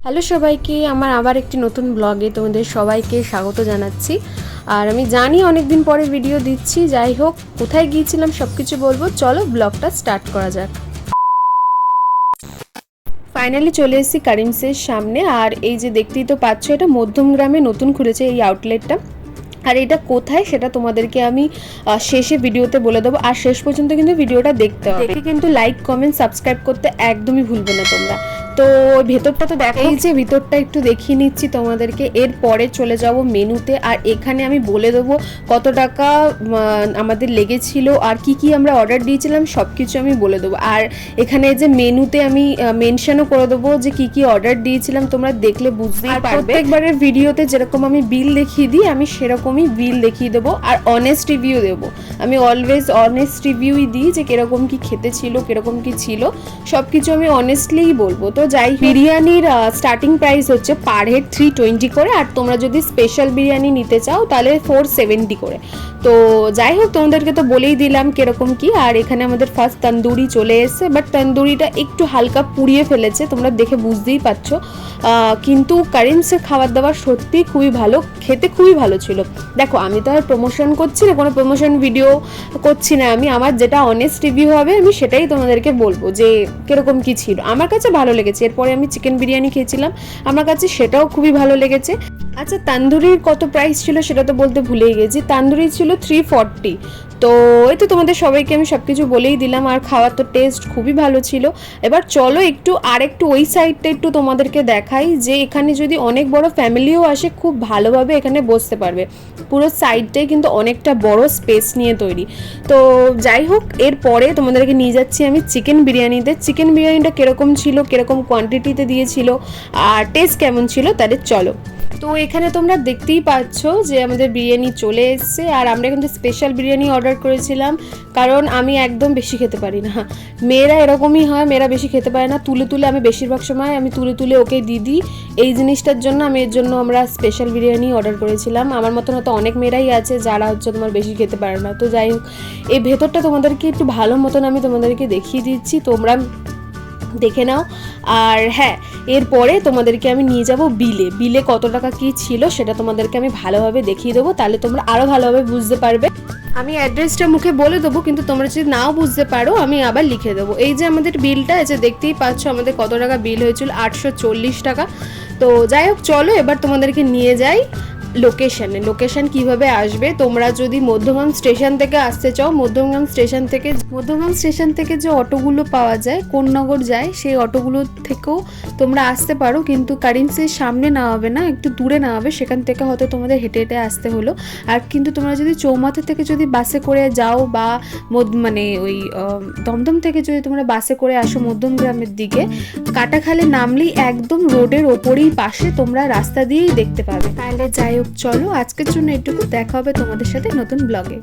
Hello সবাইকে, আমার আবার একটি নতুন ব্লগে তোমাদের সবাইকে স্বাগত জানাচ্ছি। আর আমি জানি অনেক দিন পরে ভিডিও দিচ্ছি, যাই হোক কোথায় গিয়েছিলাম সব কিছু বলবো। চলো ব্লগটা স্টার্ট করা যাক। ফাইনালি চলে এসেছি কারিমসের সামনে। আর এই যে দেখতেই তো পাচ্ছ, এটা মধ্যমগ্রামে নতুন খুলেছে এই আউটলেটটা। আর এটা কোথায় সেটা তোমাদেরকে আমি শেষে ভিডিওতে বলে দেবো। আর শেষ পর্যন্ত কিন্তু ভিডিওটা দেখতে হবে, দেখে কিন্তু লাইক কমেন্ট সাবস্ক্রাইব করতে একদমই ভুলবে না তোমরা। তো ভেতরটা তো দেখো, এই যে ভিতরটা একটু দেখিয়ে নিচ্ছি তোমাদেরকে। এরপরে চলে যাব মেনুতে, আর এখানে আমি বলে দেবো কত টাকা আমাদের লেগেছিল আর কি কি আমরা অর্ডার দিয়েছিলাম সব কিছু আমি বলে দেবো। আর এখানে যে মেনুতে আমি মেনশনও করে দেবো যে কি কি অর্ডার দিয়েছিলাম, তোমরা দেখলে বুঝতেই পারবে। প্রত্যেকবারের ভিডিওতে যেরকম আমি বিল দেখিয়ে দিই, আমি সেরকমই বিল দেখিয়ে দেবো আর অনেস্ট রিভিউ দেবো। আমি অলওয়েজ অনেস্ট রিভিউই দিই যে কিরকম কি খেতে ছিল, কিরকম কি ছিল, সব কিছু আমি অনেস্টলিই বলবো। তো যাই, বিরিয়ানির স্টার্টিং প্রাইস হচ্ছে পার হেড 320 করে, আর তোমরা যদি স্পেশাল বিরিয়ানি নিতে চাও তাহলে 470 করে। তো যাই হোক, তোমাদেরকে তো বলেই দিলাম কিরকম কি। আর এখানে আমাদের ফার্স্ট তন্দুরি চলে এসেছে, বাট তন্দুরিটা একটু হালকা পুড়িয়ে ফেলেছে, তোমরা দেখে বুঝতেই পারছো। কিন্তু কারিমসের খাবার দাবার সত্যি খুবই ভালো, খেতে খুবই ভালো ছিল। দেখো, আমি তো আর প্রমোশন করছি না, কোনো প্রমোশন ভিডিও করছি না আমি। আমার যেটা অনেস্ট রিভিউ হবে আমি সেটাই তোমাদেরকে বলবো যে কিরকম কি ছিল। আমার কাছে ভালো লেগেছে। এরপরে আমি চিকেন বিরিয়ানি খেয়েছিলাম, আমার কাছে সেটাও খুবই ভালো লেগেছে। আচ্ছা, তান্দুরির কত প্রাইস ছিল সেটা তো বলতে ভুলেই গেছি। তান্দুরি ছিল 340। তো এই তো তোমাদের সবাইকে আমি সব কিছু বলেই দিলাম। আর খাওয়ার তো টেস্ট খুবই ভালো ছিল। এবার চলো একটু ওই সাইডটা একটু তোমাদেরকে দেখাই, যে এখানে যদি অনেক বড় ফ্যামিলিও আসে খুব ভালোভাবে এখানে বসতে পারবে। পুরো সাইডটাই কিন্তু অনেকটা বড় স্পেস নিয়ে তৈরি। তো যাই হোক, এরপরে তোমাদেরকে নিয়ে যাচ্ছি আমি চিকেন বিরিয়ানিতে। চিকেন বিরিয়ানিটা কীরকম ছিল, কীরকম কোয়ান্টিটিতে দিয়েছিল আর টেস্ট কেমন ছিল, তাহলে চলো। তো এখানে তোমরা দেখতেই পাচ্ছ যে আমাদের বিরিয়ানি চলে এসছে। আর আমরা কিন্তু স্পেশাল বিরিয়ানি অর্ডার করেছিলাম, কারণ আমি একদম বেশি খেতে পারি না। মেয়েরা এরকমই হয়, মেয়েরা বেশি খেতে পারে না। তুলে আমি বেশিরভাগ সময় আমি তুলে ওকে দিই। এই জিনিসটার জন্য আমরা স্পেশাল বিরিয়ানি অর্ডার করেছিলাম। আমার মতন হয়তো অনেক মেয়েরাই আছে যারা হচ্ছে তোমার বেশি খেতে পারে না। তো যাই হোক, এই ভেতরটা তোমাদেরকে একটু ভালো মতন আমি তোমাদেরকে দেখিয়ে দিচ্ছি, তোমরা দেখে নাও। আর হ্যাঁ, এরপরে তোমাদেরকে আমি নিয়ে যাব বিলে কত টাকা কি ছিল সেটা তোমাদেরকে আমি ভালোভাবে দেখিয়ে দেবো, তাহলে তোমরা আরও ভালোভাবে বুঝতে পারবে। আমি অ্যাড্রেসটা মুখে বলে দেবো, কিন্তু তোমরা যদি নাও বুঝতে পারো আমি আবার লিখে দেবো। এই যে আমাদের বিলটা আছে, দেখতেই পাচ্ছ আমাদের কত টাকা বিল হয়েছিল, 840 টাকা। তো যাই হোক, চলো এবার তোমাদেরকে নিয়ে যাই লোকেশন কিভাবে আসবে। তোমরা যদি মধ্যমগ্রাম স্টেশন থেকে আসতে চাও, মধ্যমগ্রাম স্টেশন থেকে যে অটোগুলো পাওয়া যায়, কোন্নগর যায়, সেই অটোগুলো থেকেও তোমরা আসতে পারো। কিন্তু কারিমসের সামনে নামাবে না, একটু দূরে নামাবে, সেখান থেকে হয়তো তোমাদের হেঁটে আসতে হলো। আর কিন্তু তোমরা যদি চৌমাথা থেকে যদি বাসে করে যাও, বা মানে ওই দমদম থেকে যদি তোমরা বাসে করে আসো মধ্যমগ্রামের দিকে, কাটাখালে নামলেই একদম রোডের ওপরেই পাশে তোমরা রাস্তা দিয়েই দেখতে পাবে। তাহলে যাই হোক, চলো আজকের জন্য এটুকু, দেখা হবে তোমাদের সাথে নতুন ব্লগে।